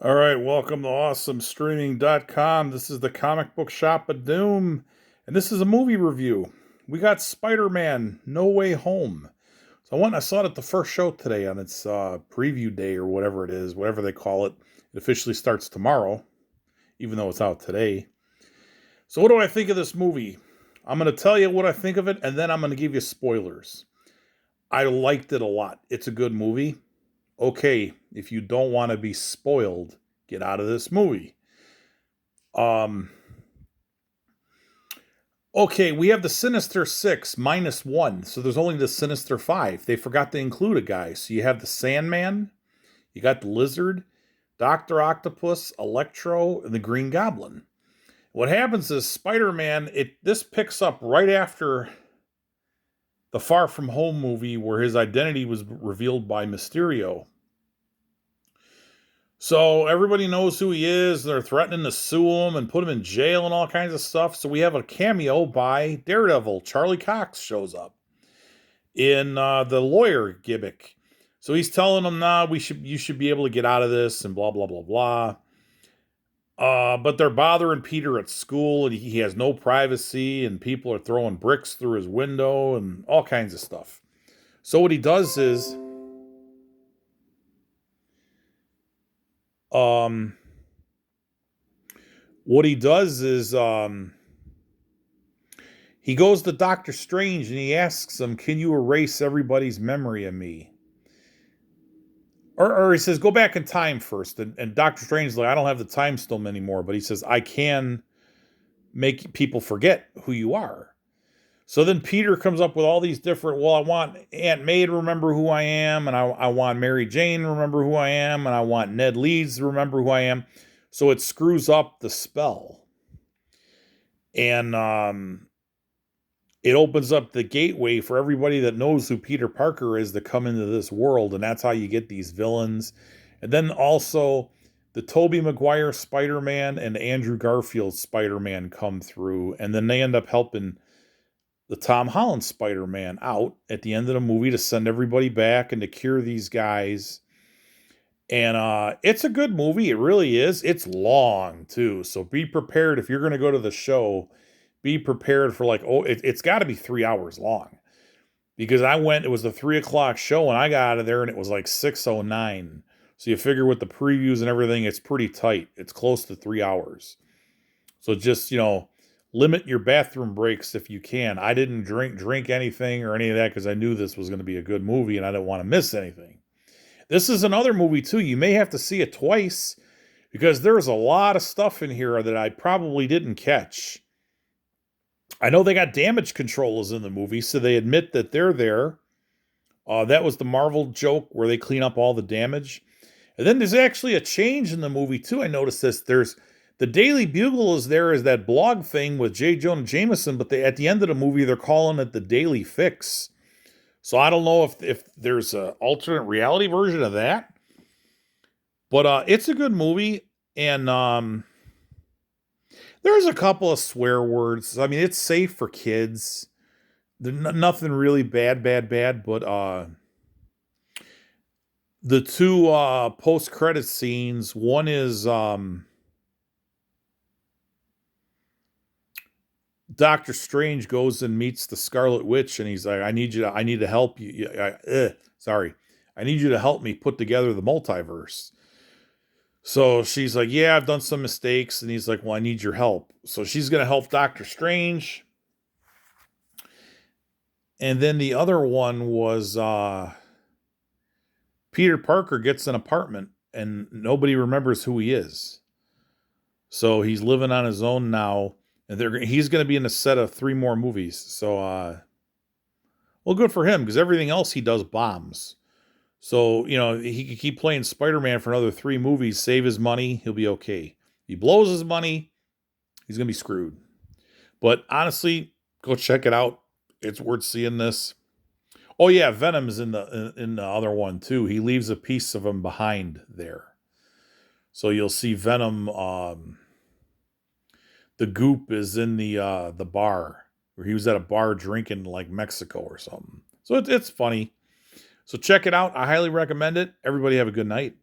All right, welcome to awesomestreaming.com. This is the comic book shop of doom, and this is a movie review. We got Spider-Man No Way Home. So I saw it at the first show today on its preview day or whatever it is, whatever they call it. It officially starts tomorrow, even though it's out today. So what do I think of this movie? I'm going to tell you what I think of it, and then I'm going to give you spoilers. I liked it a lot. It's a good movie. Okay, if you don't want to be spoiled, get out of this movie. Um, okay, we have the Sinister Six -1, so there's only the Sinister Five. They forgot to include a guy. So you have the Sandman, you got the Lizard, Doctor Octopus, Electro, and the Green Goblin. What happens is Spider-Man. This picks up right after the Far From Home movie, where his identity was revealed by Mysterio. So everybody knows who he is. They're threatening to sue him and put him in jail and all kinds of stuff. So we have a cameo by Daredevil. Charlie Cox shows up in the lawyer gimmick. So he's telling them, "Nah, you should be able to get out of this," and blah blah blah blah. But they're bothering Peter at school, and he has no privacy, and people are throwing bricks through his window and all kinds of stuff. So what he does is, um, what he does is, he goes to Doctor Strange and he asks him, "Can you erase everybody's memory of me?" Or he says, "Go back in time first." And Doctor Strange is like, "I don't have the time stone anymore." But he says, "I can make people forget who you are." So then Peter comes up with all these different, well, I want Aunt May to remember who I am, and I want Mary Jane to remember who I am, and I want Ned Leeds to remember who I am. So it screws up the spell. And it opens up the gateway for everybody that knows who Peter Parker is to come into this world, and that's how you get these villains. And then also the Tobey Maguire Spider-Man and Andrew Garfield Spider-Man come through, and then they end up helping the Tom Holland Spider-Man out at the end of the movie to send everybody back and to cure these guys. And it's a good movie. It really is. It's long too, so be prepared if you're going to go to the show. Be prepared for it's got to be 3 hours long, because I went. It was the 3 o'clock show, and I got out of there, and it was like 6:09. So you figure with the previews and everything, it's pretty tight. It's close to 3 hours. So just limit your bathroom breaks if you can. I didn't drink anything or any of that because I knew this was going to be a good movie, and I didn't want to miss anything. This is another movie too. You may have to see it twice because there's a lot of stuff in here that I probably didn't catch. I know they got damage controllers in the movie, so they admit that they're there. That was the Marvel joke where they clean up all the damage. And then there's actually a change in the movie too. I noticed this. There's the Daily Bugle is there as that blog thing with J. Jonah Jameson, but at the end of the movie they're calling it the Daily Fix. So I don't know if there's an alternate reality version of that. But it's a good movie, and there's a couple of swear words. I mean, it's safe for kids. There's nothing really bad, but the two post-credit scenes, one is Doctor Strange goes and meets the Scarlet Witch, and he's like, I need to help you. I need you to help me put together the multiverse." So she's like, "Yeah, I've done some mistakes." And he's like, "Well, I need your help." So she's going to help Doctor Strange. And then the other one was Peter Parker gets an apartment and nobody remembers who he is. So he's living on his own now. And he's going to be in a set of 3 more movies. So, well, good for him, because everything else he does bombs. So, he could keep playing Spider-Man for another 3 movies, save his money, he'll be okay. If he blows his money, he's going to be screwed. But honestly, go check it out. It's worth seeing this. Oh yeah, Venom's in the other one too. He leaves a piece of him behind there. So you'll see Venom. The Goop is in the bar, where he was at a bar drinking like Mexico or something. So it's funny. So check it out. I highly recommend it. Everybody have a good night.